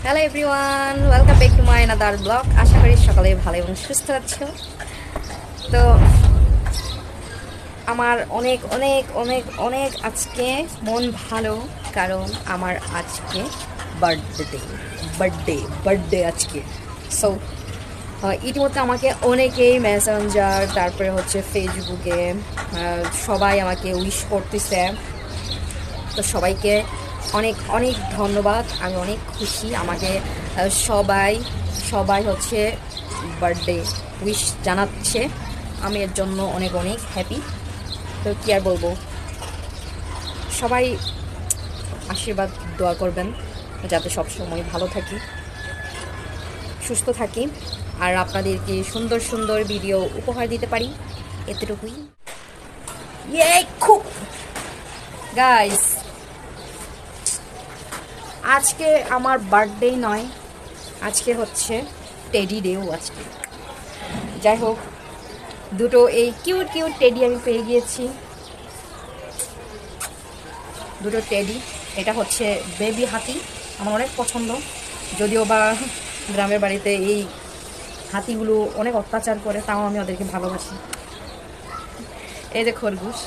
Hello everyone, welcome back to my another blog. আশা করি সকালে ভালো এবং সুস্থ আছো। তো আমার অনেক অনেক অনেক অনেক আজকে মন ভালো, কারণ আমার আজকে বার্থডে আজকে। সো ইতিমধ্যে আমাকে অনেকেই মেসেঞ্জার, তারপরে হচ্ছে ফেসবুকে সবাই আমাকে উইশ করতেছে। তো সবাইকে অনেক অনেক ধন্যবাদ। আমি অনেক খুশি, আমাকে সবাই সবাই হচ্ছে বার্থডে উইশ জানাচ্ছে। আমি এর জন্য অনেক অনেক হ্যাপি। তো কী আর বলবো, সবাই আশীর্বাদ দোয়া করবেন যাতে সবসময় ভালো থাকি, সুস্থ থাকি, আর আপনাদেরকে সুন্দর সুন্দর ভিডিও উপহার দিতে পারি, এতটুকুই। ইয়ে খুব গাইস, আজকে আমার বার্থডে নয়, আজকে হচ্ছে টেডি ডেও আজকে। যাই হোক, দুটো এই কিউট কিউট টেডি আমি পেয়ে গিয়েছি, দুটো টেডি। এটা হচ্ছে বেবি হাতি, আমার অনেক পছন্দ। যদিও বা গ্রামের বাড়িতে এই হাতিগুলো অনেক অত্যাচার করে, তাও আমি ওদেরকে ভালোবাসি। এই যে খরগোশ,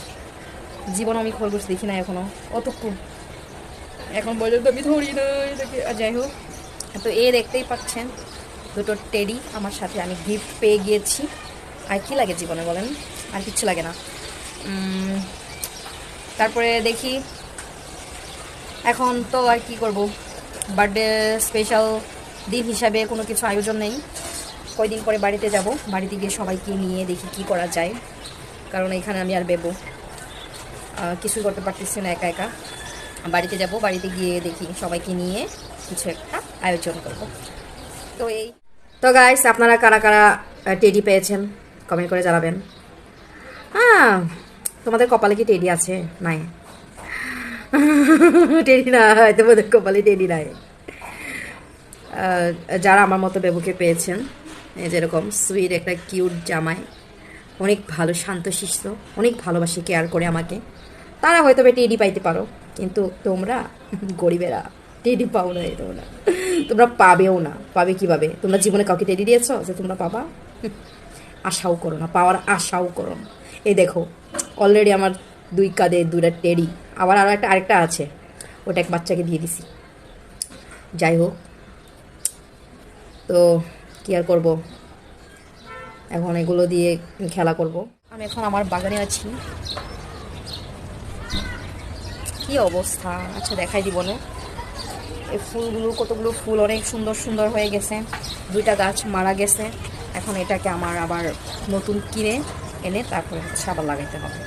জীবন আমি খরগোশ দেখি না এখনো, অতক্ষণ এখন পর্যন্ত আমি ধরি না এটাকে। যাই হোক, তো দেখতেই পাচ্ছেন দুটো টেডি আমার সাথে আমি গিফট পেয়ে গিয়েছি। আর কি লাগে জীবনে বলেন, আর কিচ্ছু লাগে না। তারপরে দেখি এখন তো আর কি করব, বার্থডে স্পেশাল দিন হিসাবে কোনো কিছু আয়োজন নেই। কয়দিন পরে বাড়িতে যাব, বাড়িতে গিয়ে সবাইকে নিয়ে দেখি কি করা যায়, কারণ এখানে আমি আর বেবো কিছুই করতে পারতেছি না একা একা। বাড়িতে যাব, বাড়িতে গিয়ে দেখি সবাইকে নিয়ে কিছু একটা আয়োজন করব। তো গাইস, আপনারা কারা কারা টেডি পেয়েছেন কমেন্ট করে জানাবেন। হ্যাঁ, তোমাদের কপালে কি টেডি আছে? নাই টেডি নাই, তোমাদের কপালে টেডি নাই। যারা আমার মতো বেবুকে পেয়েছেন, যেরকম সুইট একটা কিউট জামাই, অনেক ভালো শান্তশিষ্ট, অনেক ভালোবাসে, কেয়ার করে আমাকে, তারা হয়তো টেডি পাইতে পারো। কিন্তু তোমরা গরিবেরা টেডি পাও না, তোমরা পাবেও না। পাবে কিভাবে? তোমরা জীবনে কাউকে টেডি দিয়েছো যে তোমরা পাবা? আশাও করো না, পাওয়ার আশাও করো না। এই দেখো, অলরেডি আমার 2 কাঁধে 2টা টেডি, আবার আরেকটা আছে, ওটা এক বাচ্চাকে দিয়ে দিছি। যাই হোক, তো কি আর করবো, এখন এগুলো দিয়ে খেলা করব। আমি এখন আমার বাগানে আছি, কি অবস্থা। আচ্ছা, দেখাই দিব না, এই ফুলগুলো, কতগুলো ফুল অনেক সুন্দর সুন্দর হয়ে গেছে। 2টা গাছ মারা গেছে, এখন এটাকে আমার আবার নতুন কিনে এনে তারপরে হচ্ছে আবার লাগাইতে হবে।